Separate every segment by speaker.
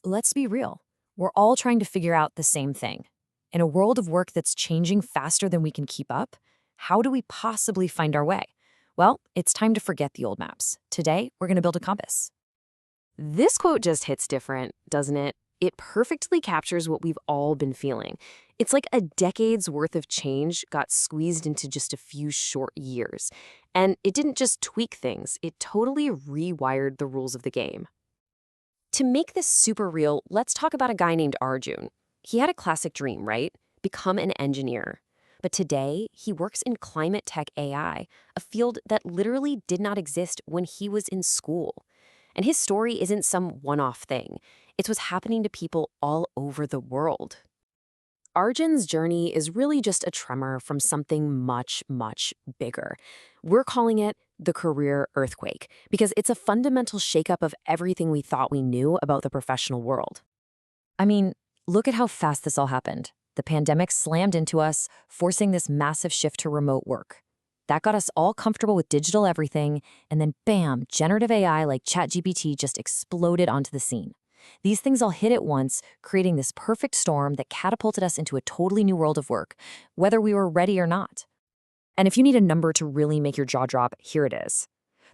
Speaker 1: Let's be real. We're all trying to figure out the same thing. In a world of work that's changing faster than we can keep up, how do we possibly find our way? Well, it's time to forget the old maps. Today, we're going to build a compass.
Speaker 2: This quote just hits different, doesn't it? It perfectly captures what we've all been feeling. It's like a decade's worth of change got squeezed into just a few short years. And it didn't just tweak things, it totally rewired the rules of the game. To make this super real, let's talk about a guy named Arjun. He had a classic dream, right? Become an engineer. But today, he works in climate tech AI, a field that literally did not exist when he was in school. And his story isn't some one-off thing. It's what's happening to people all over the world. Arjun's journey is really just a tremor from something much, much bigger. We're calling it the career earthquake because it's a fundamental shakeup of everything we thought we knew about the professional world.
Speaker 1: I mean, look at how fast this all happened. The pandemic slammed into us, forcing this massive shift to remote work. That got us all comfortable with digital everything, and then bam, generative AI like ChatGPT just exploded onto the scene. These things all hit at once, creating this perfect storm that catapulted us into a totally new world of work, whether we were ready or not. And if you need a number to really make your jaw drop, here it is.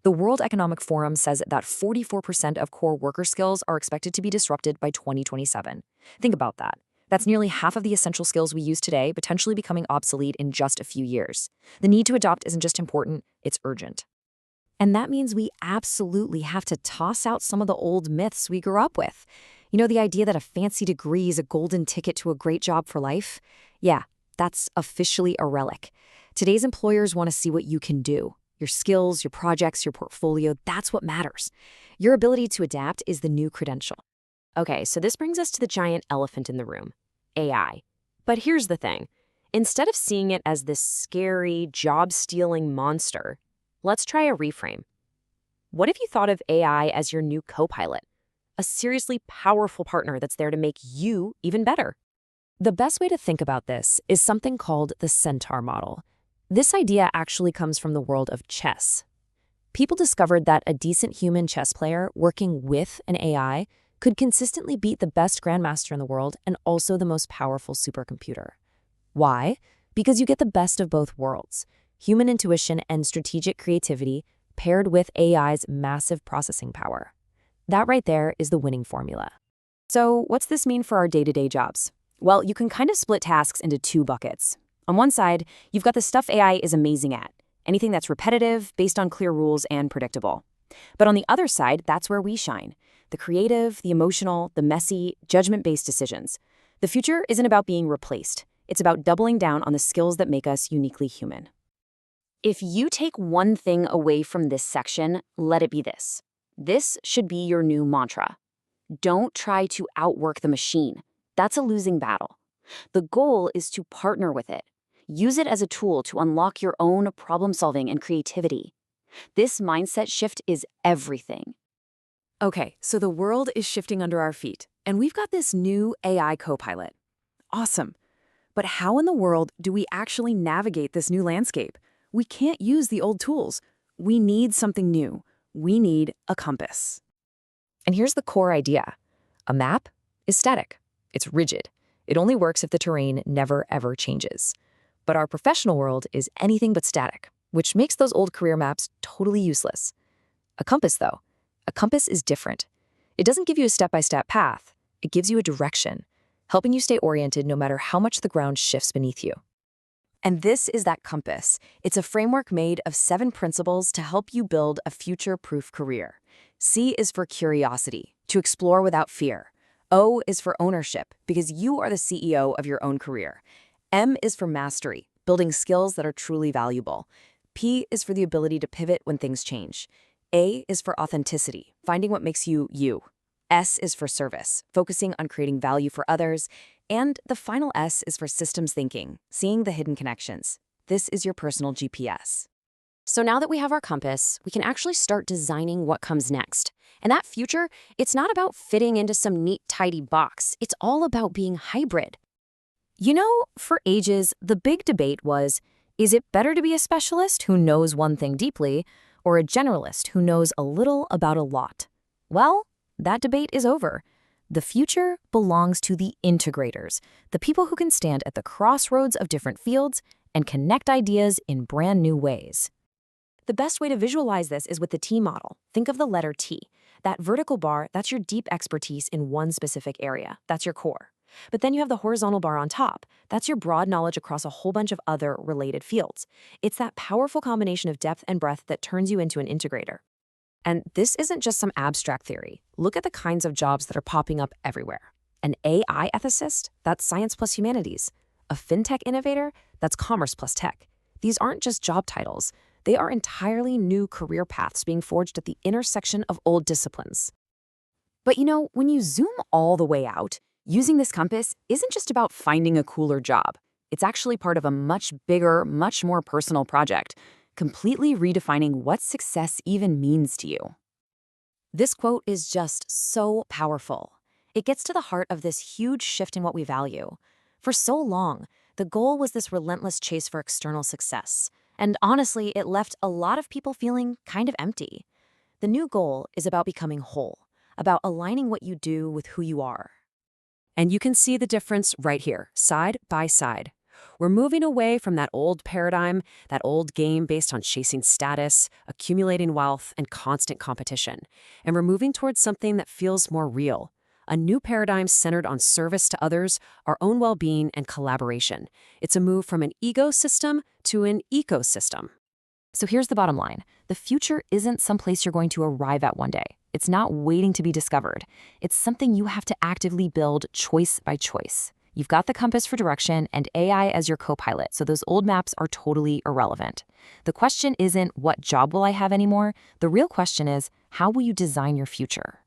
Speaker 1: The World Economic Forum says that 44% of core worker skills are expected to be disrupted by 2027. Think about that. That's nearly half of the essential skills we use today potentially becoming obsolete in just a few years. The need to adopt isn't just important, it's urgent. And that means we absolutely have to toss out some of the old myths we grew up with. You know, the idea that a fancy degree is a golden ticket to a great job for life? Yeah, that's officially a relic. Today's employers want to see what you can do. Your skills, your projects, your portfolio, that's what matters. Your ability to adapt is the new credential.
Speaker 2: Okay, so this brings us to the giant elephant in the room, AI. But here's the thing. Instead of seeing it as this scary, job-stealing monster, let's try a reframe. What if you thought of AI as your new co-pilot? A seriously powerful partner that's there to make you even better.
Speaker 1: The best way to think about this is something called the centaur model. This idea actually comes from the world of chess. People discovered that a decent human chess player working with an AI could consistently beat the best grandmaster in the world and also the most powerful supercomputer. Why? Because you get the best of both worlds, human intuition and strategic creativity paired with AI's massive processing power. That right there is the winning formula.
Speaker 2: So what's this mean for our day-to-day jobs? Well, you can kind of split tasks into two buckets. On one side, you've got the stuff AI is amazing at, anything that's repetitive, based on clear rules, and predictable. But on the other side, that's where we shine. The creative, the emotional, the messy, judgment-based decisions. The future isn't about being replaced. It's about doubling down on the skills that make us uniquely human. If you take one thing away from this section, let it be this. This should be your new mantra. Don't try to outwork the machine. That's a losing battle. The goal is to partner with it. Use it as a tool to unlock your own problem-solving and creativity. This mindset shift is everything.
Speaker 1: Okay, so the world is shifting under our feet, and we've got this new AI co-pilot. Awesome. But how in the world do we actually navigate this new landscape? We can't use the old tools. We need something new. We need a compass. And here's the core idea. A map is static. It's rigid. It only works if the terrain never, ever changes. But our professional world is anything but static, which makes those old career maps totally useless. A compass, though. A compass is different. It doesn't give you a step-by-step path. It gives you a direction, helping you stay oriented no matter how much the ground shifts beneath you. And this is that compass. It's a framework made of 7 principles to help you build a future-proof career. C is for curiosity, to explore without fear. O is for ownership, because you are the CEO of your own career. M is for mastery, building skills that are truly valuable. P is for the ability to pivot when things change. A is for authenticity, finding what makes you, you. S is for service, focusing on creating value for others. And the final S is for systems thinking, seeing the hidden connections. This is your personal GPS.
Speaker 2: So now that we have our compass, we can actually start designing what comes next. And that future, it's not about fitting into some neat, tidy box. It's all about being hybrid. You know, for ages, the big debate was, is it better to be a specialist who knows one thing deeply, or a generalist who knows a little about a lot? Well, that debate is over.
Speaker 1: The future belongs to the integrators, the people who can stand at the crossroads of different fields and connect ideas in brand new ways. The best way to visualize this is with the T model. Think of the letter T. That vertical bar, that's your deep expertise in one specific area. That's your core. But then you have the horizontal bar on top. That's your broad knowledge across a whole bunch of other related fields. It's that powerful combination of depth and breadth that turns you into an integrator. And this isn't just some abstract theory. Look at the kinds of jobs that are popping up everywhere. An AI ethicist? That's science plus humanities. A fintech innovator? That's commerce plus tech. These aren't just job titles. They are entirely new career paths being forged at the intersection of old disciplines. But when you zoom all the way out, using this compass isn't just about finding a cooler job. It's actually part of a much bigger, much more personal project, completely redefining what success even means to you. This quote is just so powerful. It gets to the heart of this huge shift in what we value. For so long, the goal was this relentless chase for external success. And honestly, it left a lot of people feeling kind of empty. The new goal is about becoming whole, about aligning what you do with who you are. And you can see the difference right here, side by side. We're moving away from that old paradigm, that old game based on chasing status, accumulating wealth, and constant competition. And we're moving towards something that feels more real. A new paradigm centered on service to others, our own well-being, and collaboration. It's a move from an ecosystem to an ecosystem. So here's the bottom line. The future isn't someplace you're going to arrive at one day. It's not waiting to be discovered. It's something you have to actively build choice by choice. You've got the compass for direction and AI as your co-pilot, so those old maps are totally irrelevant. The question isn't what job will I have anymore? The real question is, how will you design your future?